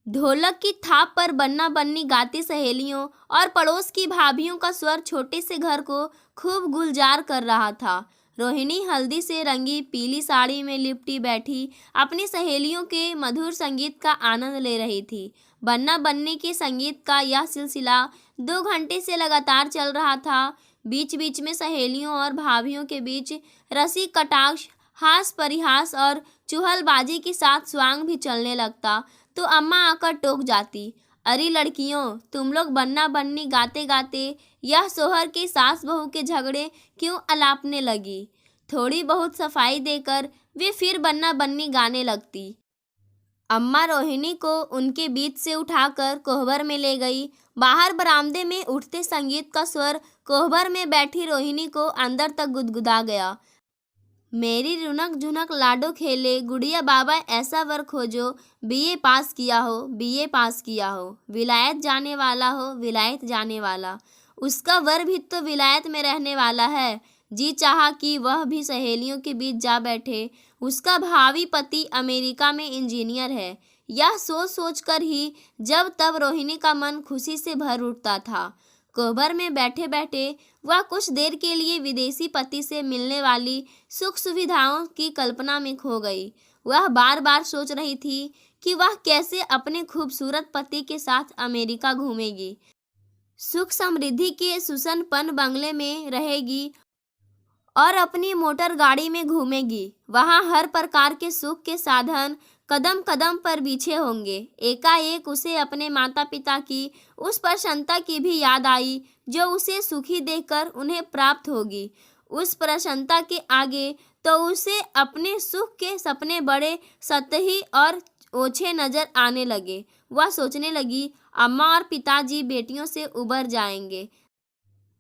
ढोलक की थाप पर बन्ना बन्नी गाती सहेलियों और पड़ोस की भाभियों का स्वर छोटे से घर को खूब गुलजार कर रहा था। रोहिणी हल्दी से रंगी पीली साड़ी में लिपटी बैठी अपनी सहेलियों के मधुर संगीत का आनंद ले रही थी। बन्ना बन्नी के संगीत का यह सिलसिला 2 घंटे से लगातार चल रहा था। बीच बीच में सहेलियों और भाभियों के बीच रसिक कटाक्ष, हास परिहास और चुहलबाजी के साथ स्वांग भी चलने लगता तो अम्मा आकर टोक जाती, अरे लड़कियों, तुम लोग बन्ना बन्नी गाते गाते यह सोहर के सास बहू के झगड़े क्यों अलापने लगी। थोड़ी बहुत सफाई देकर वे फिर बन्ना बन्नी गाने लगती। अम्मा रोहिणी को उनके बीच से उठाकर कोहबर में ले गई। बाहर बरामदे में उठते संगीत का स्वर कोहबर में बैठी रोहिणी को अंदर तक गुदगुदा गया। मेरी रुनक झुनक लाडो खेले, गुड़िया बाबा ऐसा वर खोजो, बीए पास किया हो, बीए पास किया हो, विलायत जाने वाला हो, विलायत जाने वाला। उसका वर भी तो विलायत में रहने वाला है। जी चाहा कि वह भी सहेलियों के बीच जा बैठे। उसका भावी पति अमेरिका में इंजीनियर है। यह सोच सोच कर ही जब तब रोहिणी का मन खुशी से भर उठता था। कोहबर में बैठे बैठे वह कुछ देर के लिए विदेशी पति से मिलने वाली सुख सुविधाओं की कल्पना में खो गई। वह बार बार सोच रही थी कि वह कैसे अपने खूबसूरत पति के साथ अमेरिका घूमेगी, सुख समृद्धि के सुसनपन बंगले में रहेगी और अपनी मोटर गाड़ी में घूमेगी। वहाँ हर प्रकार के सुख के साधन कदम कदम पर बिछे होंगे। एकाएक उसे अपने माता पिता की उस प्रसन्नता की भी याद आई जो उसे सुखी देखकर उन्हें प्राप्त होगी। उस प्रसन्नता के आगे तो उसे अपने सुख के सपने बड़े सतही और ओछे नजर आने लगे। वह सोचने लगी, अम्मा और पिताजी बेटियों से उबर जाएंगे।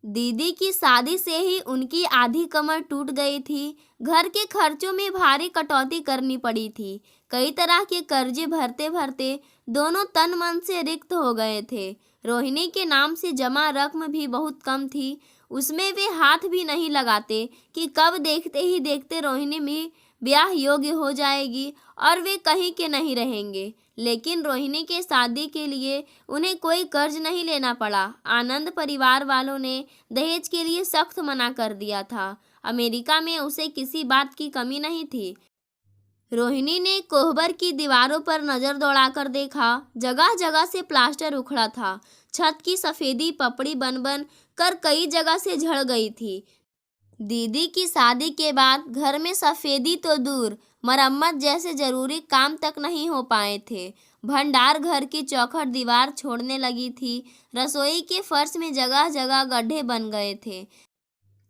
दीदी की शादी से ही उनकी आधी कमर टूट गई थी। घर के खर्चों में भारी कटौती करनी पड़ी थी। कई तरह के कर्जे भरते भरते दोनों तन मन से रिक्त हो गए थे। रोहिणी के नाम से जमा रकम भी बहुत कम थी। उसमें वे हाथ भी नहीं लगाते कि कब देखते ही देखते रोहिणी भी ब्याह योग्य हो जाएगी और वे कहीं के नहीं रहेंगे। लेकिन रोहिणी के शादी के लिए उन्हें कोई कर्ज नहीं लेना पड़ा। आनंद परिवार वालों ने दहेज के लिए सख्त मना कर दिया था। अमेरिका में उसे किसी बात की कमी नहीं थी। रोहिणी ने कोहबर की दीवारों पर नजर दौड़ाकर देखा। जगह जगह से प्लास्टर उखड़ा था। छत की सफेदी पपड़ी बन बन कर कई जगह से झड़ गई थी। दीदी की शादी के बाद घर में सफेदी तो दूर, मरम्मत जैसे जरूरी काम तक नहीं हो पाए थे। भंडार घर की चौखट दीवार छोड़ने लगी थी। रसोई के फर्श में जगह जगह गड्ढे बन गए थे।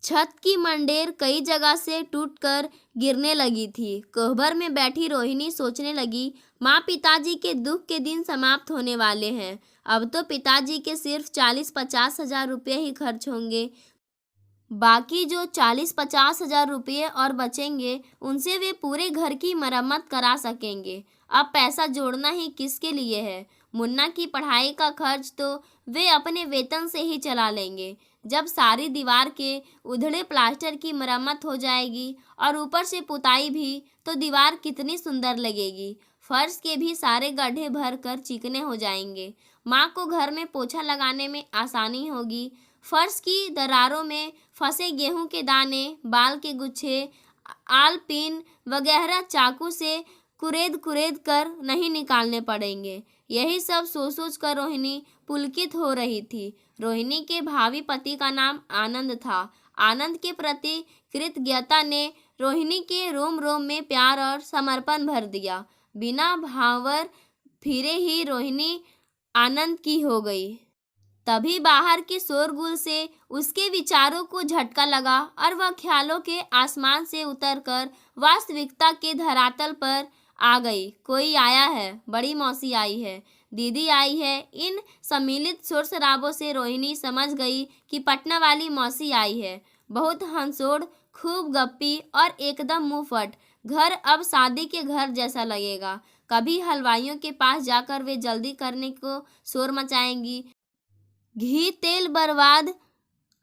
छत की मंडेर कई जगह से टूटकर गिरने लगी थी। कोहबर में बैठी रोहिणी सोचने लगी, माँ पिताजी के दुख के दिन समाप्त होने वाले हैं। अब तो पिताजी के सिर्फ 40-50 हजार रुपये ही खर्च होंगे। बाकी जो 40-50 हजार रुपये और बचेंगे उनसे वे पूरे घर की मरम्मत करा सकेंगे। अब पैसा जोड़ना ही किसके लिए है। मुन्ना की पढ़ाई का खर्च तो वे अपने वेतन से ही चला लेंगे। जब सारी दीवार के उधड़े प्लास्टर की मरम्मत हो जाएगी और ऊपर से पुताई भी, तो दीवार कितनी सुंदर लगेगी। फर्श के भी सारे गड्ढे भर कर चिकने हो जाएंगे। माँ को घर में पोछा लगाने में आसानी होगी। फर्श की दरारों में फंसे गेहूं के दाने, बाल के गुच्छे, आल पिन वगैरह चाकू से कुरेद कुरेद कर नहीं निकालने पड़ेंगे। यही सब सोच सोच कर रोहिणी पुलकित हो रही थी। रोहिणी के भावी पति का नाम आनंद था। आनंद के प्रति कृतज्ञता ने रोहिणी के रोम रोम में प्यार और समर्पण भर दिया। बिना भावर फिरे ही रोहिणी आनंद की हो गई। तभी बाहर के शोरगुल से उसके विचारों को झटका लगा और वह ख्यालों के आसमान से उतरकर वास्तविकता के धरातल पर आ गई। कोई आया है, बड़ी मौसी आई है, दीदी आई है। इन सम्मिलित शोर शराबों से रोहिणी समझ गई कि पटना वाली मौसी आई है। बहुत हंसोड़, खूब गप्पी और एकदम मुंहफट। घर अब शादी के घर जैसा लगेगा। कभी हलवाइयों के पास जाकर वे जल्दी करने को शोर मचाएंगी, घी तेल बर्बाद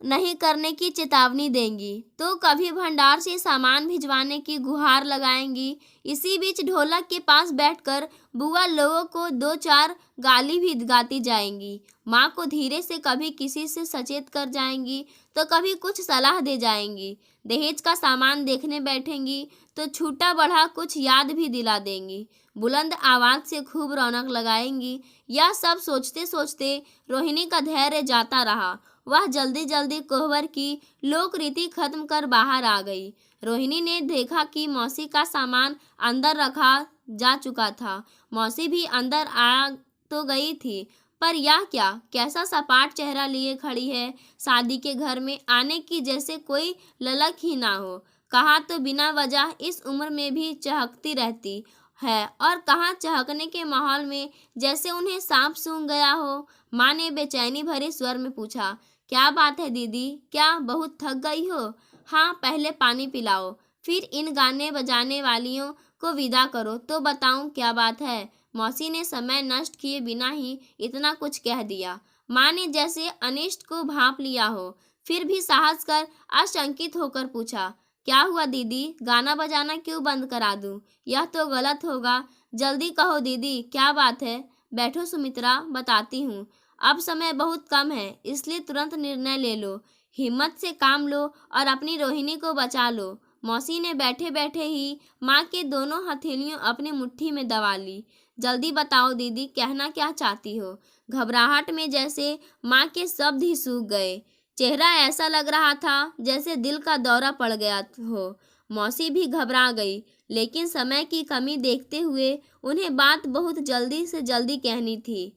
नहीं करने की चेतावनी देंगी, तो कभी भंडार से सामान भिजवाने की गुहार लगाएंगी। इसी बीच ढोलक के पास बैठकर बुआ लोगों को दो चार गाली भी गाती जाएंगी। माँ को धीरे से कभी किसी से सचेत कर जाएंगी तो कभी कुछ सलाह दे जाएंगी। दहेज का सामान देखने बैठेंगी तो छूटा बढ़ा कुछ याद भी दिला देंगी। बुलंद आवाज से खूब रौनक लगाएंगी। यह सब सोचते सोचते रोहिणी का धैर्य जाता रहा। वह जल्दी जल्दी कोहबर की लोक रीति खत्म कर बाहर आ गई। रोहिणी ने देखा कि मौसी का सामान अंदर रखा जा चुका था। मौसी भी अंदर आ तो गई थी, पर यह क्या, कैसा सपाट चेहरा लिए खड़ी है। शादी के घर में आने की जैसे कोई ललक ही ना हो। कहाँ तो बिना वजह इस उम्र में भी चहकती रहती है और कहाँ चहकने के माहौल में जैसे उन्हें सांप सूंघ गया हो। माँ ने बेचैनी भरे स्वर में पूछा, क्या बात है दीदी, क्या बहुत थक गई हो? हाँ, पहले पानी पिलाओ, फिर इन गाने बजाने वालियों को विदा करो तो बताऊं क्या बात है। मौसी ने समय नष्ट किए बिना ही इतना कुछ कह दिया। माँ ने जैसे अनिष्ट को भांप लिया हो, फिर भी साहस कर आशंकित होकर पूछा, क्या हुआ दीदी, गाना बजाना क्यों बंद करा दूं? यह तो गलत होगा। जल्दी कहो दीदी, क्या बात है? बैठो सुमित्रा, बताती हूँ। अब समय बहुत कम है, इसलिए तुरंत निर्णय ले लो। हिम्मत से काम लो और अपनी रोहिणी को बचा लो। मौसी ने बैठे बैठे ही माँ के दोनों हथेलियों अपनी मुट्ठी में दबा ली। जल्दी बताओ दीदी, कहना क्या चाहती हो? घबराहट में जैसे माँ के शब्द ही सूख गए। चेहरा ऐसा लग रहा था जैसे दिल का दौरा पड़ गया हो। मौसी भी घबरा गई, लेकिन समय की कमी देखते हुए उन्हें बात बहुत जल्दी से जल्दी कहनी थी,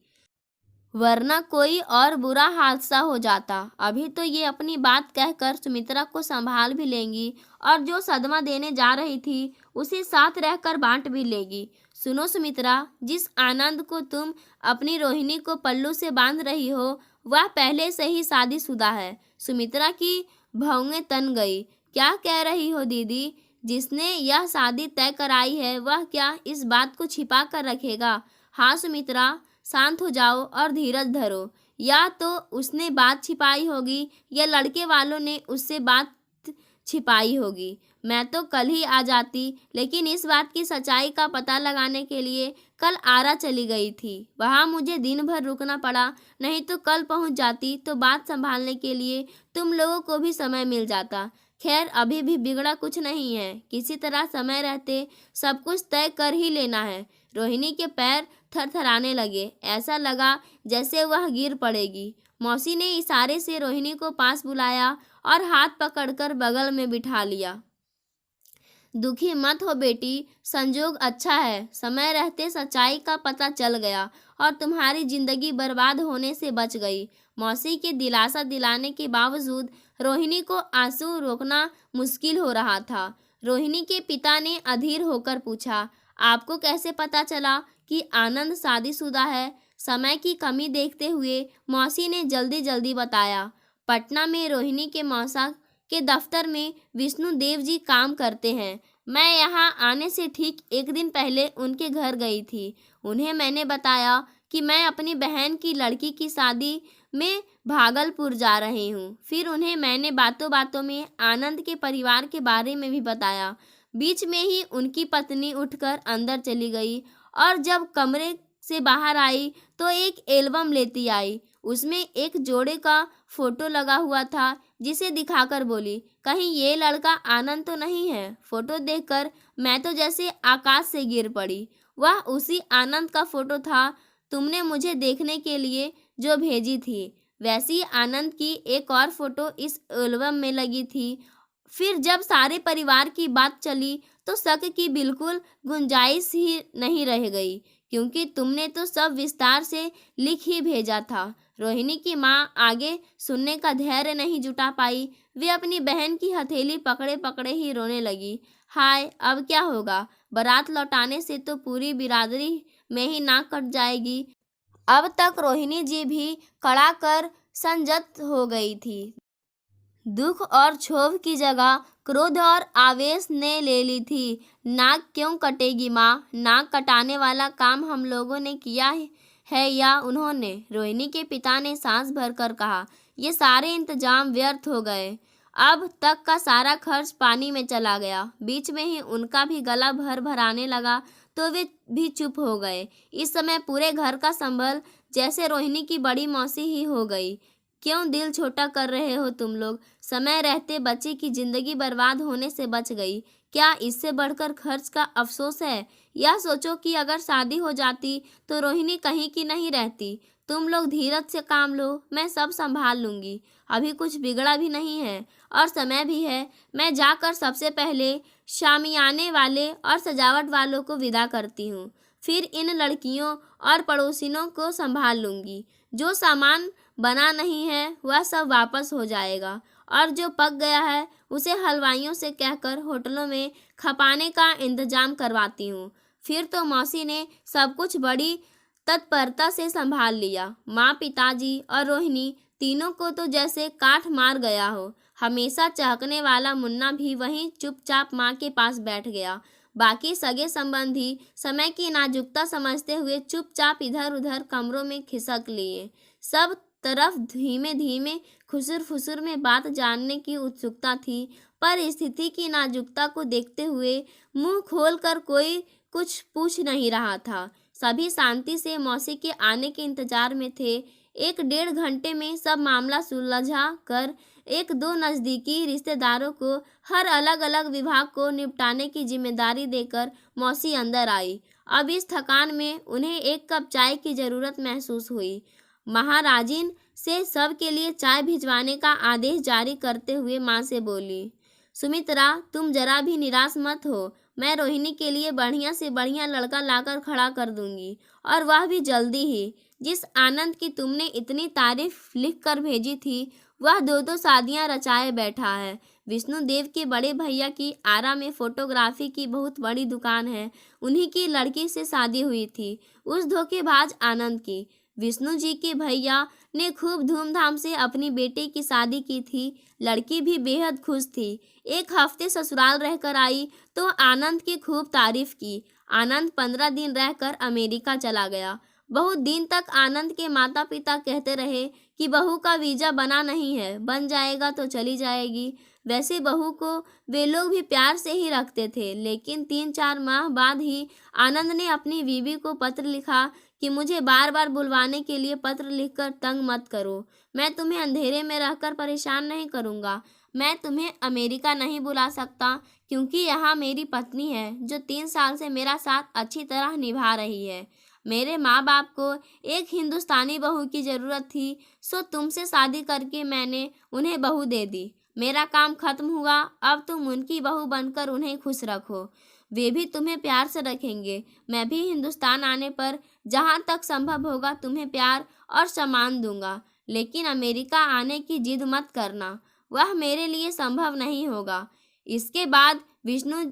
वरना कोई और बुरा हादसा हो जाता। अभी तो ये अपनी बात कहकर सुमित्रा को संभाल भी लेंगी और जो सदमा देने जा रही थी उसे साथ रहकर बांट भी लेगी। सुनो सुमित्रा, जिस आनंद को तुम अपनी रोहिणी को पल्लू से बांध रही हो वह पहले से ही शादीशुदा है। सुमित्रा की भौहें तन गई। क्या कह रही हो दीदी? जिसने यह शादी तय कराई है वह क्या इस बात को छिपा कर रखेगा? हाँ सुमित्रा, शांत हो जाओ और धीरज धरो। या तो उसने बात छिपाई होगी या लड़के वालों ने उससे बात छिपाई होगी। मैं तो कल ही आ जाती, लेकिन इस बात की सच्चाई का पता लगाने के लिए कल आरा चली गई थी। वहाँ मुझे दिन भर रुकना पड़ा, नहीं तो कल पहुँच जाती तो बात संभालने के लिए तुम लोगों को भी समय मिल जाता। खैर, अभी भी बिगड़ा कुछ नहीं है, किसी तरह समय रहते सब कुछ तय कर ही लेना है। रोहिणी के पैर थरथराने लगे। ऐसा लगा जैसे वह गिर पड़ेगी। मौसी ने इशारे से रोहिणी को पास बुलाया और हाथ पकड़कर बगल में बिठा लिया। दुखी मत हो बेटी, संजोग अच्छा है, समय रहते सच्चाई का पता चल गया और तुम्हारी जिंदगी बर्बाद होने से बच गई। मौसी के दिलासा दिलाने के बावजूद रोहिणी को आंसू रोकना मुश्किल हो रहा था। रोहिणी के पिता ने अधीर होकर पूछा, आपको कैसे पता चला कि आनंद शादीशुदा है? समय की कमी देखते हुए मौसी ने जल्दी जल्दी बताया, पटना में रोहिणी के मौसा के दफ्तर में विष्णु देव जी काम करते हैं। मैं यहाँ आने से ठीक एक दिन पहले उनके घर गई थी। उन्हें मैंने बताया कि मैं अपनी बहन की लड़की की शादी में भागलपुर जा रही हूँ। फिर उन्हें मैंने बातों बातों में आनंद के परिवार के बारे में भी बताया। बीच में ही उनकी पत्नी उठकर अंदर चली गई और जब कमरे से बाहर आई तो एक एल्बम लेती आई। उसमें एक जोड़े का फोटो लगा हुआ था, जिसे दिखाकर बोली, कहीं ये लड़का आनंद तो नहीं है? फोटो देखकर मैं तो जैसे आकाश से गिर पड़ी। वह उसी आनंद का फोटो था तुमने मुझे देखने के लिए जो भेजी थी। वैसी आनंद की एक और फोटो इस एल्बम में लगी थी। फिर जब सारे परिवार की बात चली तो शक की बिल्कुल गुंजाइश ही नहीं रह गई, क्योंकि तुमने तो सब विस्तार से लिख ही भेजा था। रोहिणी की माँ आगे सुनने का धैर्य नहीं जुटा पाई। वे अपनी बहन की हथेली पकड़े पकड़े ही रोने लगी। हाय, अब क्या होगा? बारात लौटाने से तो पूरी बिरादरी में ही नाक कट जाएगी। अब तक रोहिणी जी भी कड़ा कर संजत हो गई थी। दुख और क्षोभ की जगह क्रोध और आवेश ने ले ली थी। नाक क्यों कटेगी माँ? नाक कटाने वाला काम हम लोगों ने किया है या उन्होंने? रोहिणी के पिता ने सांस भरकर कहा, ये सारे इंतजाम व्यर्थ हो गए। अब तक का सारा खर्च पानी में चला गया। बीच में ही उनका भी गला भर भर आने लगा तो वे भी चुप हो गए। इस समय पूरे घर का संभल जैसे रोहिणी की बड़ी मौसी ही हो गई। क्यों दिल छोटा कर रहे हो तुम लोग? समय रहते बच्चे की जिंदगी बर्बाद होने से बच गई। क्या इससे बढ़कर खर्च का अफसोस है? यह सोचो कि अगर शादी हो जाती तो रोहिणी कहीं की नहीं रहती। तुम लोग धीरज से काम लो, मैं सब संभाल लूंगी। अभी कुछ बिगड़ा भी नहीं है और समय भी है। मैं जाकर सबसे पहले शामियाने वाले और सजावट वालों को विदा करती हूँ। फिर इन लड़कियों और पड़ोसिनों को संभाल लूंगी। जो सामान बना नहीं है वह सब वापस हो जाएगा और जो पक गया है उसे हलवाइयों से कहकर होटलों में खपाने का इंतजाम करवाती हूँ। फिर तो मौसी ने सब कुछ बड़ी तत्परता से संभाल लिया। माँ, पिताजी और रोहिणी तीनों को तो जैसे काठ मार गया हो। हमेशा चहकने वाला मुन्ना भी वहीं चुपचाप माँ के पास बैठ गया। बाकी सगे संबंधी समय की नाजुकता समझते हुए चुपचाप इधर उधर कमरों में खिसक लिए। सब तरफ धीमे धीमे खुसुर फुसुर में बात जानने की उत्सुकता थी, पर स्थिति की नाजुकता को देखते हुए मुंह खोलकर कोई कुछ पूछ नहीं रहा था। सभी शांति से मौसी के आने के इंतजार में थे। 1-1.5 घंटे में सब मामला सुलझा कर एक दो नज़दीकी रिश्तेदारों को हर अलग अलग विभाग को निपटाने की जिम्मेदारी देकर मौसी अंदर आई। अब इस थकान में उन्हें एक कप चाय की ज़रूरत महसूस हुई। महाराजिन से सब के लिए चाय भिजवाने का आदेश जारी करते हुए माँ से बोली, सुमित्रा, तुम जरा भी निराश मत हो। मैं रोहिणी के लिए बढ़िया से बढ़िया लड़का लाकर खड़ा कर दूंगी और वह भी जल्दी ही। जिस आनंद की तुमने इतनी तारीफ लिख कर भेजी थी वह 2-2 शादियां रचाए बैठा है। विष्णुदेव के बड़े भैया की आरा में फोटोग्राफी की बहुत बड़ी दुकान है। उन्हीं की लड़की से शादी हुई थी, उस धोखेबाज आनंद की। विष्णु जी के भैया ने खूब धूमधाम से अपनी बेटी की शादी की थी। लड़की भी बेहद खुश थी। 1 हफ्ते ससुराल रहकर आई तो आनंद की खूब तारीफ की। आनंद 15 दिन रहकर अमेरिका चला गया। बहुत दिन तक आनंद के माता पिता कहते रहे कि बहू का वीजा बना नहीं है, बन जाएगा तो चली जाएगी। वैसे बहू को वे लोग भी प्यार से ही रखते थे, लेकिन 3-4 माह बाद ही आनंद ने अपनी बीवी को पत्र लिखा कि मुझे बार बार बुलवाने के लिए पत्र लिखकर तंग मत करो। मैं तुम्हें अंधेरे में रहकर परेशान नहीं करूँगा। मैं तुम्हें अमेरिका नहीं बुला सकता क्योंकि यहाँ मेरी पत्नी है जो 3 साल से मेरा साथ अच्छी तरह निभा रही है। मेरे माँ बाप को एक हिंदुस्तानी बहू की ज़रूरत थी, सो तुमसे शादी करके मैंने उन्हें बहू दे दी। मेरा काम खत्म हुआ, अब तुम उनकी बहू बनकर उन्हें खुश रखो। वे भी तुम्हें प्यार से रखेंगे। मैं भी हिंदुस्तान आने पर जहाँ तक संभव होगा तुम्हें प्यार और सम्मान दूंगा, लेकिन अमेरिका आने की जिद मत करना, वह मेरे लिए संभव नहीं होगा। इसके बाद विष्णु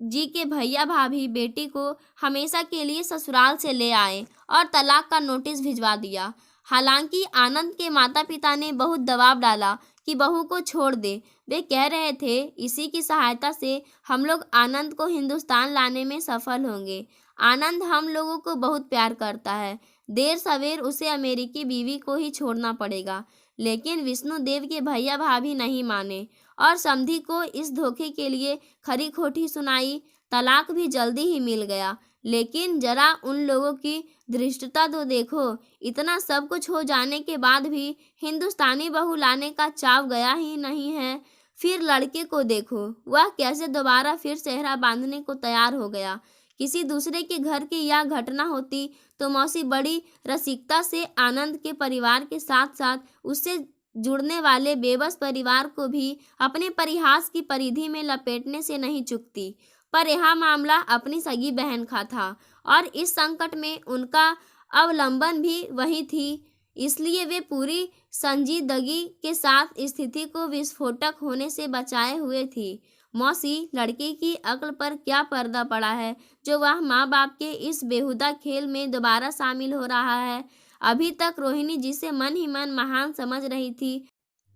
जी के भैया भाभी बेटी को हमेशा के लिए ससुराल से ले आए और तलाक का नोटिस भिजवा दिया। हालांकि आनंद के माता पिता ने बहुत दबाव डाला कि बहू को छोड़ दे। वे कह रहे थे इसी की सहायता से हम लोग आनंद को हिंदुस्तान लाने में सफल होंगे। आनंद हम लोगों को बहुत प्यार करता है। देर सवेर उसे अमेरिकी बीवी को ही छोड़ना पड़ेगा। लेकिन विष्णुदेव के भैया भाभी नहीं माने और समधी को इस धोखे के लिए खरी खोटी सुनाई। तलाक भी जल्दी ही मिल गया। लेकिन जरा उन लोगों की धृष्टता तो देखो, इतना सब कुछ हो जाने के बाद भी हिंदुस्तानी बहू लाने का चाव गया ही नहीं है। फिर लड़के को देखो, वह कैसे दोबारा फिर सेहरा बांधने को तैयार हो गया। किसी दूसरे के घर की यह घटना होती तो मौसी बड़ी रसिकता से आनंद के परिवार के साथ साथ उससे जुड़ने वाले बेबस परिवार को भी अपने परिहास की परिधि में लपेटने से नहीं चूकती। पर यह मामला अपनी सगी बहन का था और इस संकट में उनका अवलंबन भी वही थी, इसलिए वे पूरी संजीदगी के साथ स्थिति को विस्फोटक होने से बचाए हुए थी। मौसी, लड़की की अक्ल पर क्या पर्दा पड़ा है जो वह माँ बाप के इस बेहुदा खेल में दोबारा शामिल हो रहा है। अभी तक रोहिणी जिसे मन ही मन महान समझ रही थी,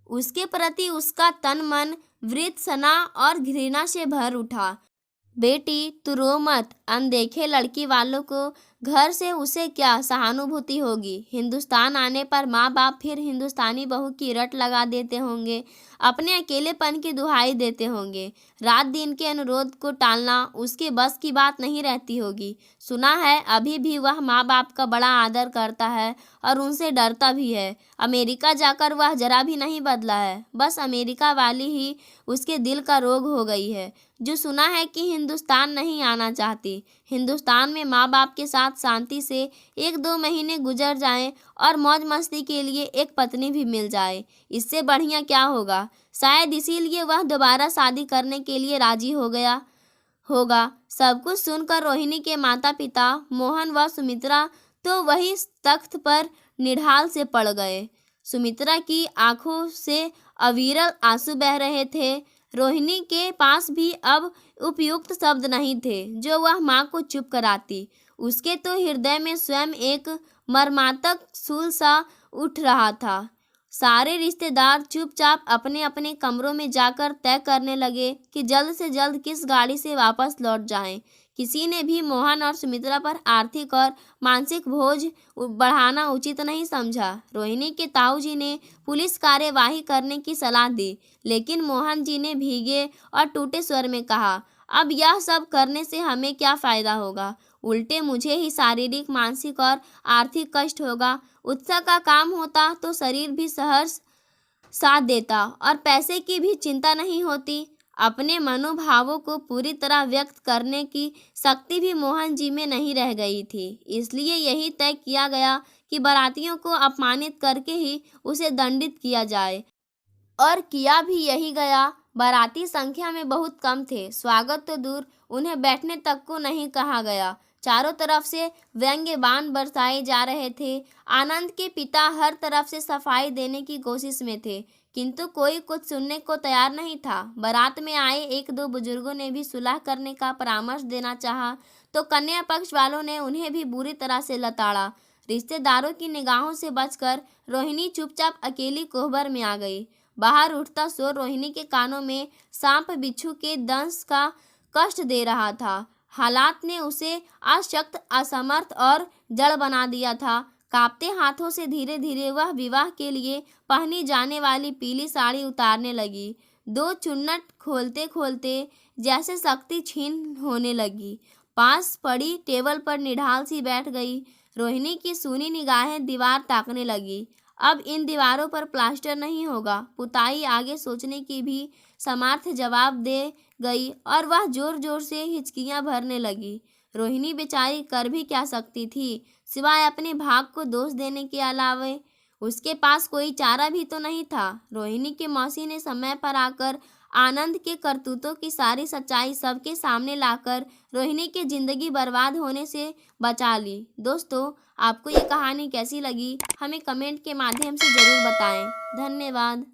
उसके प्रति उसका तन मन वृत्सना और घृणा से भर उठा। बेटी, तू रो मत। अनदेखे लड़की वालों को घर से उसे क्या सहानुभूति होगी। हिंदुस्तान आने पर माँ बाप फिर हिंदुस्तानी बहू की रट लगा देते होंगे, अपने अकेलेपन की दुहाई देते होंगे। रात दिन के अनुरोध को टालना उसके बस की बात नहीं रहती होगी। सुना है अभी भी वह माँ बाप का बड़ा आदर करता है और उनसे डरता भी है। अमेरिका जाकर वह जरा भी नहीं बदला है, बस अमेरिका वाली ही उसके दिल का रोग हो गई है, जो सुना है कि हिंदुस्तान नहीं आना चाहती। हिंदुस्तान में माँ बाप के साथ शांति से 1-2 महीने गुजर जाएं और मौज मस्ती के लिए एक पत्नी भी मिल जाए, इससे बढ़िया क्या होगा। शायद इसीलिए वह दोबारा शादी करने के लिए राजी हो गया होगा। सब कुछ सुनकर रोहिणी के माता पिता मोहन व सुमित्रा तो वही तख्त पर निढाल से पड़ गए। सुमित्रा की आंखों से अविरल आंसू बह रहे थे। रोहिणी के पास भी अब उपयुक्त शब्द नहीं थे जो वह माँ को चुप कराती। उसके तो हृदय में स्वयं एक मर्मांतक शूल सा उठ रहा था। सारे रिश्तेदार चुपचाप अपने अपने कमरों में जाकर तय करने लगे कि जल्द से जल्द किस गाड़ी से वापस लौट जाएं। किसी ने भी मोहन और सुमित्रा पर आर्थिक और मानसिक बोझ बढ़ाना उचित नहीं समझा। रोहिणी के ताऊ जी ने पुलिस कार्यवाही करने की सलाह दी, लेकिन मोहन जी ने भीगे और टूटे स्वर में कहा, अब यह सब करने से हमें क्या फ़ायदा होगा, उल्टे मुझे ही शारीरिक, मानसिक और आर्थिक कष्ट होगा। उत्साह का काम होता तो शरीर भी सहर्ष साथ देता और पैसे की भी चिंता नहीं होती। अपने मनोभावों को पूरी तरह व्यक्त करने की शक्ति भी मोहन जी में नहीं रह गई थी। इसलिए यही तय किया गया कि बारातियों को अपमानित करके ही उसे दंडित किया जाए, और किया भी यही गया। बाराती संख्या में बहुत कम थे। स्वागत तो दूर, उन्हें बैठने तक को नहीं कहा गया। चारों तरफ से व्यंग्य बाण बरसाए जा रहे थे। आनंद के पिता हर तरफ से सफाई देने की कोशिश में थे, किंतु कोई कुछ सुनने को तैयार नहीं था। बारात में आए 1-2 बुजुर्गों ने भी सुलह करने का परामर्श देना चाहा, तो कन्या पक्ष वालों ने उन्हें भी बुरी तरह से लताड़ा। रिश्तेदारों की निगाहों से बचकर रोहिणी चुपचाप अकेली कोहबर में आ गई। बाहर उठता शोर रोहिणी के कानों में सांप बिच्छू के दंश का कष्ट दे रहा था। हालात ने उसे अशक्त, असमर्थ और जड़ बना दिया था। कांपते हाथों से धीरे धीरे वह विवाह के लिए पहनी जाने वाली पीली साड़ी उतारने लगी। 2 चुन्नट खोलते खोलते जैसे शक्ति छीन होने लगी। पास पड़ी टेबल पर निढाल सी बैठ गई। रोहिणी की सूनी निगाहें दीवार ताकने लगी। अब इन दीवारों पर प्लास्टर नहीं होगा, पुताई आगे सोचने की भी समर्थ जवाब दे गई और वह जोर जोर से हिचकियां भरने लगी। रोहिणी बेचारी कर भी क्या सकती थी, सिवाय अपने भाग को दोष देने के अलावे। उसके पास कोई चारा भी तो नहीं था। रोहिणी के मौसी ने समय पर आकर आनंद के करतूतों की सारी सच्चाई सबके सामने लाकर रोहिणी की जिंदगी बर्बाद होने से बचा ली। दोस्तों, आपको ये कहानी कैसी लगी हमें कमेंट के माध्यम से ज़रूर बताएं। धन्यवाद।